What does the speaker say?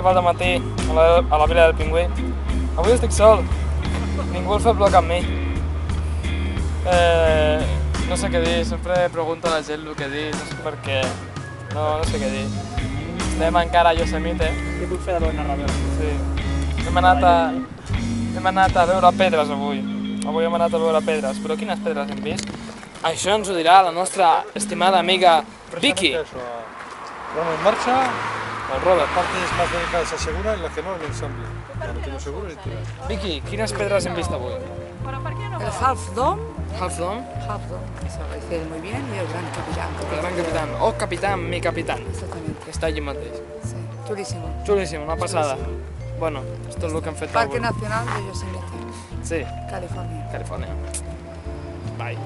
cap al matí a la Vila del Pingüí. Avui estic sol, ningú el fa bloc amb mi. No sé què dir, sempre pregunto a la gent el que dir, no sé per què. No sé què dir. Estem encara a Yosemite. Què puc fer de bon narrador? Sí. Hem anat a veure pedres avui. Avui hem anat a veure pedres, però quines pedres hem vist? Això ens ho dirà la nostra estimada amiga Vicky. Vamos en marcha. El Robert. Las partes más delicadas se aseguran, las que no, el ensamble. Ya no tengo seguro ni tiras. Vicky, quines pedres hem vist avui? El Half Dome, Half Dome, se lo dice muy bien, y el Gran Capitán. el Gran Capitán, o Capitán, mi Capitán, Exactamente, que està allí mateix. sí, chulísimo. Xulíssim, una passada. Bueno, esto es lo que hem fet Parque avui. Nacional de Yosemite, Sí, California. Califòrnia. Bye.